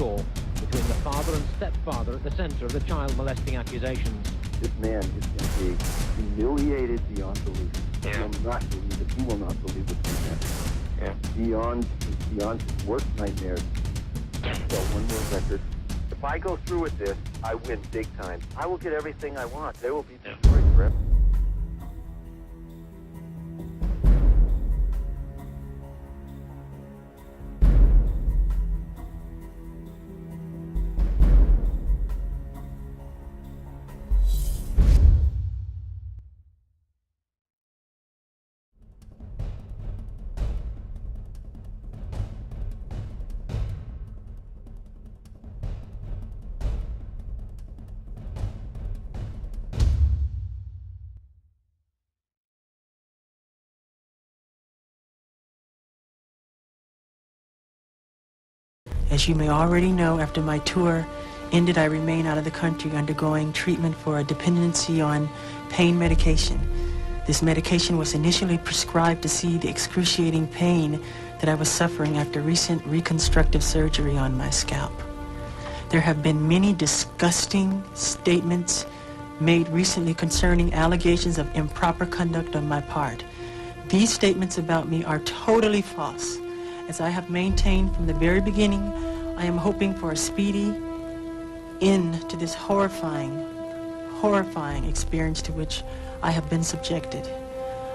call between the father and stepfather at the centre of the child molesting accusations. This man is going to be humiliated beyond belief. He will not believe it. He will not believe it. Beyond his worst nightmares. So one more record. If I go through with this, I win big time. I will get everything I want. They will be destroyed forever. As you may already know, after my tour ended, I remain out of the country undergoing treatment for a dependency on pain medication. This medication was initially prescribed to see the excruciating pain that I was suffering after recent reconstructive surgery on my scalp. There have been many disgusting statements made recently concerning allegations of improper conduct on my part. These statements about me are totally false. As I have maintained from the very beginning, I am hoping for a speedy end to this horrifying experience to which I have been subjected.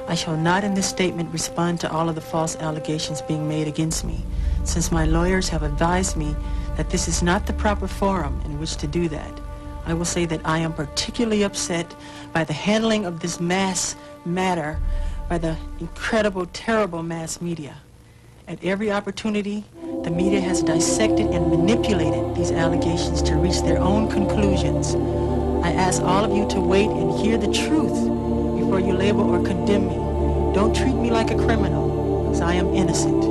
I shall not in this statement respond to all of the false allegations being made against me, since my lawyers have advised me that this is not the proper forum in which to do that. I will say that I am particularly upset by the handling of this mass matter by the incredible, terrible mass media. At every opportunity, the media has dissected and manipulated these allegations to reach their own conclusions. I ask all of you to wait and hear the truth before you label or condemn me. Don't treat me like a criminal, because I am innocent.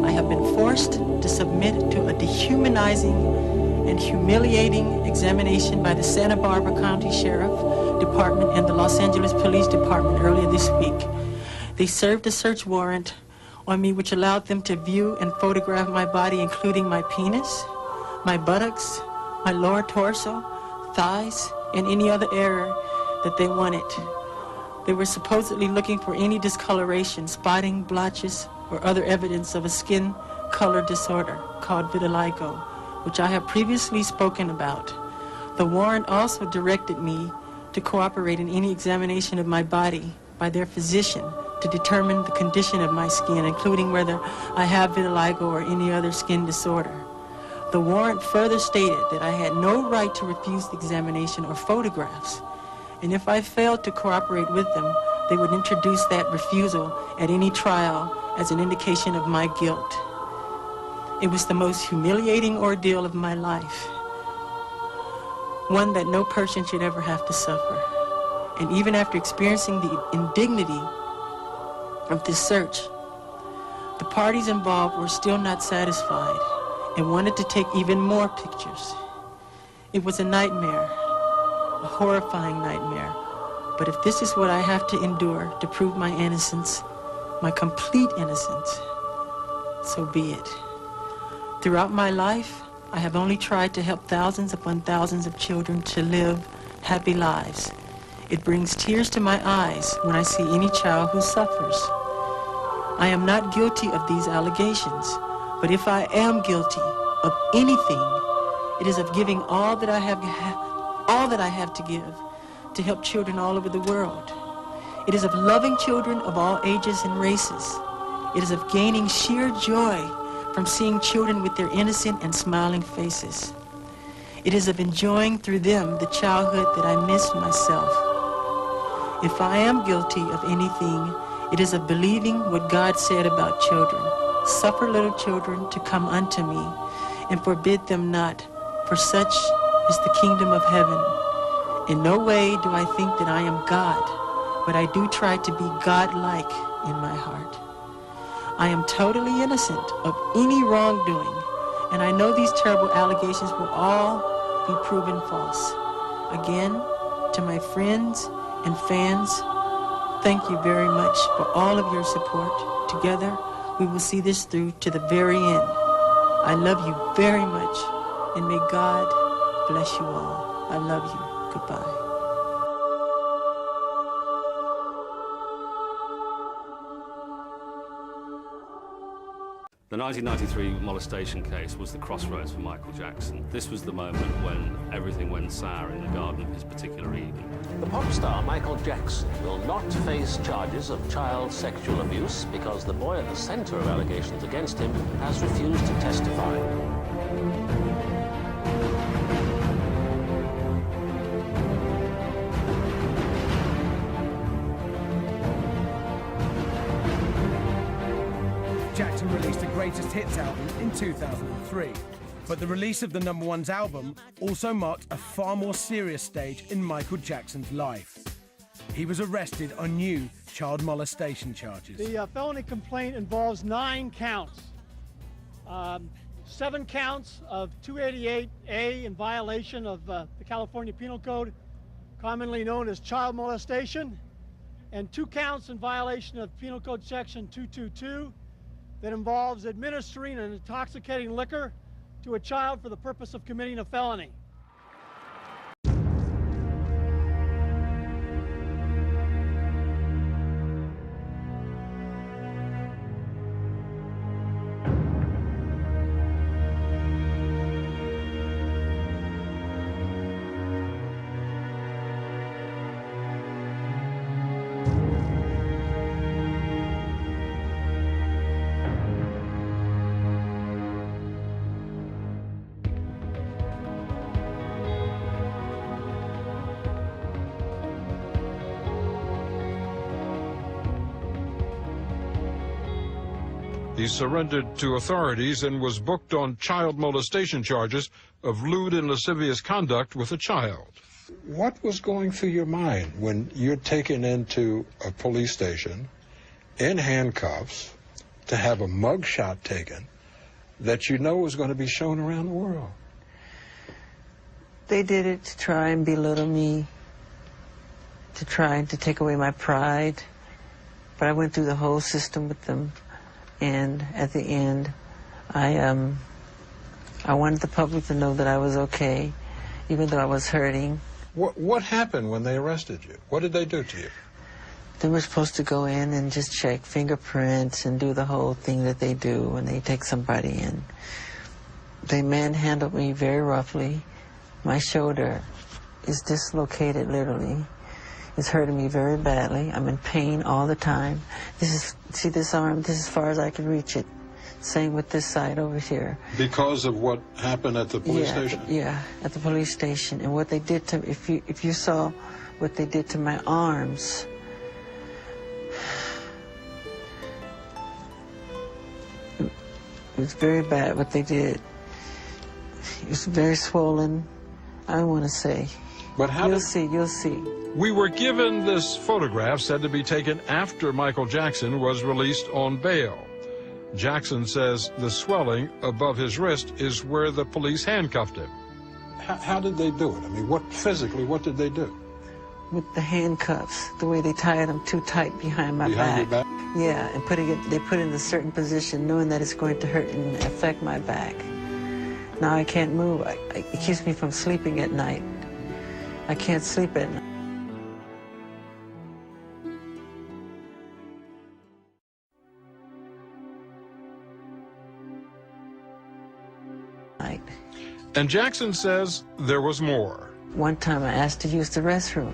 I have been forced to submit to a dehumanizing and humiliating examination by the Santa Barbara County Sheriff Department and the Los Angeles Police Department earlier this week. They served a search warrant on me which allowed them to view and photograph my body, including my penis, my buttocks, my lower torso, thighs, and any other area that they wanted. They were supposedly looking for any discoloration, spotting, blotches, or other evidence of a skin color disorder called vitiligo, which I have previously spoken about. The warrant also directed me to cooperate in any examination of my body by their physician to determine the condition of my skin, including whether I have vitiligo or any other skin disorder. The warrant further stated that I had no right to refuse the examination or photographs, and if I failed to cooperate with them, they would introduce that refusal at any trial as an indication of my guilt. It was the most humiliating ordeal of my life, one that no person should ever have to suffer. And even after experiencing the indignity of this search, the parties involved were still not satisfied and wanted to take even more pictures. It was a nightmare, a horrifying nightmare. But if this is what I have to endure to prove my innocence, my complete innocence, so be it. Throughout my life, I have only tried to help thousands upon thousands of children to live happy lives. It brings tears to my eyes when I see any child who suffers. I am not guilty of these allegations, but if I am guilty of anything, it is of giving all that I have to give to help children all over the world. It is of loving children of all ages and races. It is of gaining sheer joy from seeing children with their innocent and smiling faces. It is of enjoying through them the childhood that I missed myself. If I am guilty of anything, it is of believing what God said about children. Suffer little children to come unto me, and forbid them not, for such is the kingdom of heaven. In no way do I think that I am God, but I do try to be God-like in my heart. I am totally innocent of any wrongdoing, and I know these terrible allegations will all be proven false. Again, to my friends and fans, thank you very much for all of your support. Together, we will see this through to the very end. I love you very much, and may God bless you all. I love you. Goodbye. The 1993 molestation case was the crossroads for Michael Jackson. This was the moment when everything went sour in the garden of his particular Eden. The pop star Michael Jackson will not face charges of child sexual abuse because the boy at the center of allegations against him has refused to testify. Jackson released a greatest hits album in 2003, but the release of the #1's album also marked a far more serious stage in Michael Jackson's life. He was arrested on new child molestation charges. The felony complaint involves 9 counts. 7 counts of 288A in violation of the California Penal Code, commonly known as child molestation, and 2 counts in violation of Penal Code Section 222 that involves administering an intoxicating liquor to a child for the purpose of committing a felony. He surrendered to authorities and was booked on child molestation charges of lewd and lascivious conduct with a child. What was going through your mind when you're taken into a police station in handcuffs to have a mug shot taken that you know was going to be shown around the world? They did it to try and belittle me, to try to take away my pride. But I went through the whole system with them. And at the end, I wanted the public to know that I was okay, even though I was hurting. What happened when they arrested you? What did they do to you? They were supposed to go in and just check fingerprints and do the whole thing that they do when they take somebody in. They manhandled me very roughly. My shoulder is dislocated, literally. It's hurting me very badly. I'm in pain all the time. See this arm? This is as far as I can reach it. Same with this side over here. Because of what happened at the police station? Yeah, at the police station. And what they did to, if you saw what they did to my arms, it was very bad what they did. It was very swollen, I want to say. But how You'll see, you'll see. We were given this photograph said to be taken after Michael Jackson was released on bail. Jackson says the swelling above his wrist is where the police handcuffed him. How did they do it? I mean, what did they do? With the handcuffs, the way they tied them too tight behind my Behind back. your back? Yeah, and they put it in a certain position, knowing that it's going to hurt and affect my back. Now I can't move. It keeps me from sleeping at night. I can't sleep at night. And Jackson says there was more. One time I asked to use the restroom,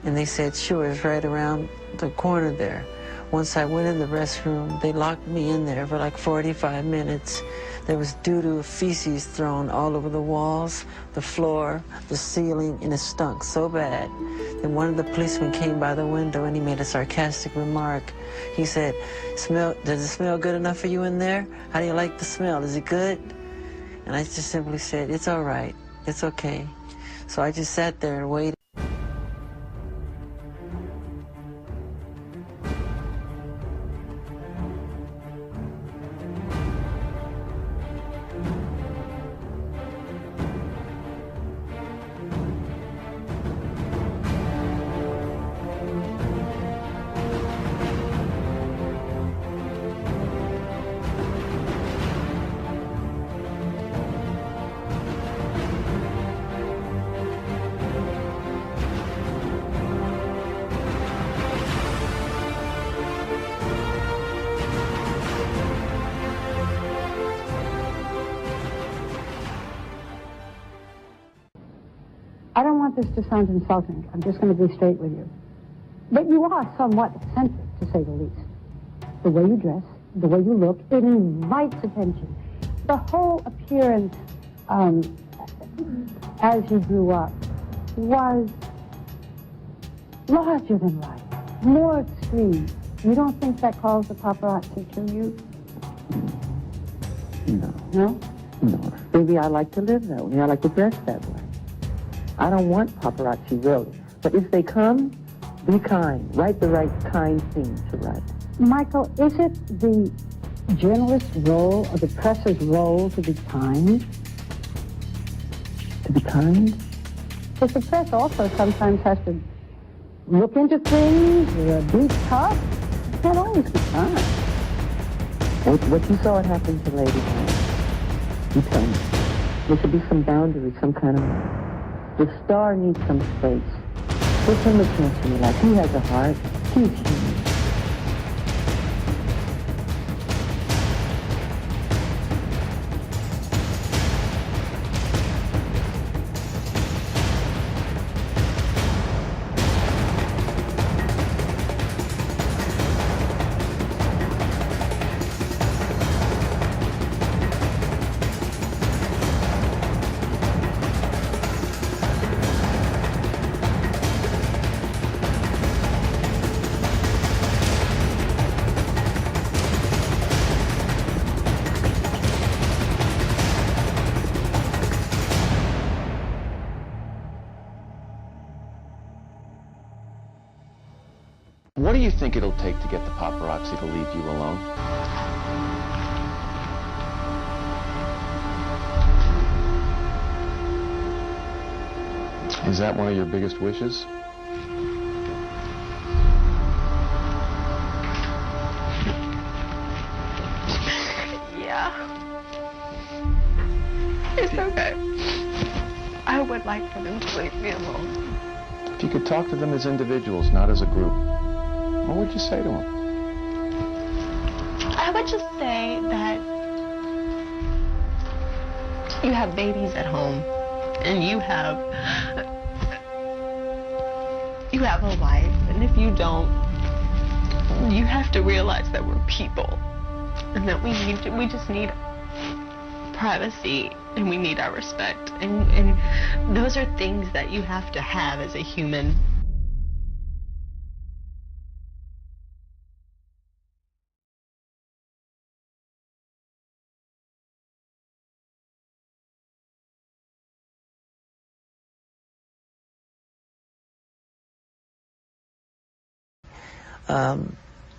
and they said, sure, it's right around the corner there. Once I went in the restroom, they locked me in there for like 45 minutes. There was doo-doo, feces thrown all over the walls, the floor, the ceiling, and it stunk so bad. Then one of the policemen came by the window and he made a sarcastic remark. He said, does it smell good enough for you in there? How do you like the smell? Is it good? And I just simply said, it's all right, it's okay. So I just sat there and waited. want this to sound insulting. I'm just going to be straight with you. But you are somewhat eccentric, to say the least. The way you dress, the way you look, it invites attention. The whole appearance as you grew up was larger than life, more extreme. You don't think that calls the paparazzi to you? No. No? No. Maybe I like to live that way. I like to dress that way. I don't want paparazzi, really. But if they come, be kind. Write the right kind thing to write. Michael, is it the journalist's role or the press's role to be kind? To be kind? Because the press also sometimes has to look into things, be tough. It can't always be kind. What you saw it happen to Lady Di, you tell me. There should be some boundary, some kind of... The star needs some space. Give him a chance to relax. He has a heart. He's human. What do you think it'll take to get the paparazzi to leave you alone? Is that one of your biggest wishes? Yeah. It's okay. I would like for them to leave me alone. If you could talk to them as individuals, not as a group, what would you say to them? I would just say that you have babies at home and you have a life, and if you don't, you have to realize that we're people and that we just need privacy and we need our respect, and those are things that you have to have as a human.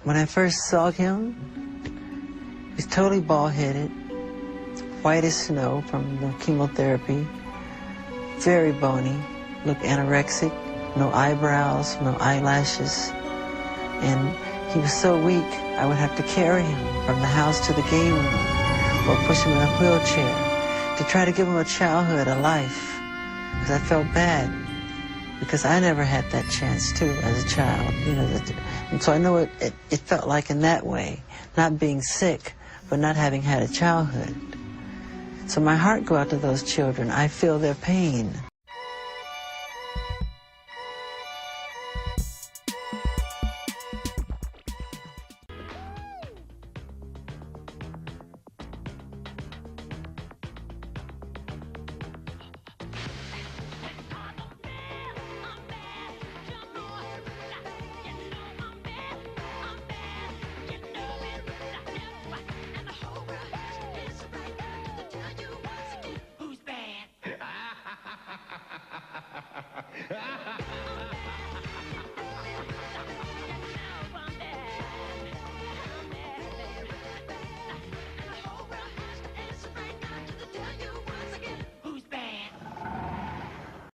When I first saw him, he was totally bald-headed, white as snow from the chemotherapy, very bony, looked anorexic, no eyebrows, no eyelashes, and he was so weak I would have to carry him from the house to the game room or push him in a wheelchair to try to give him a childhood, a life, because I felt bad. Because I never had that chance, too, as a child, you know. And so I know it felt like in that way, not being sick, but not having had a childhood. So my heart goes out to those children. I feel their pain.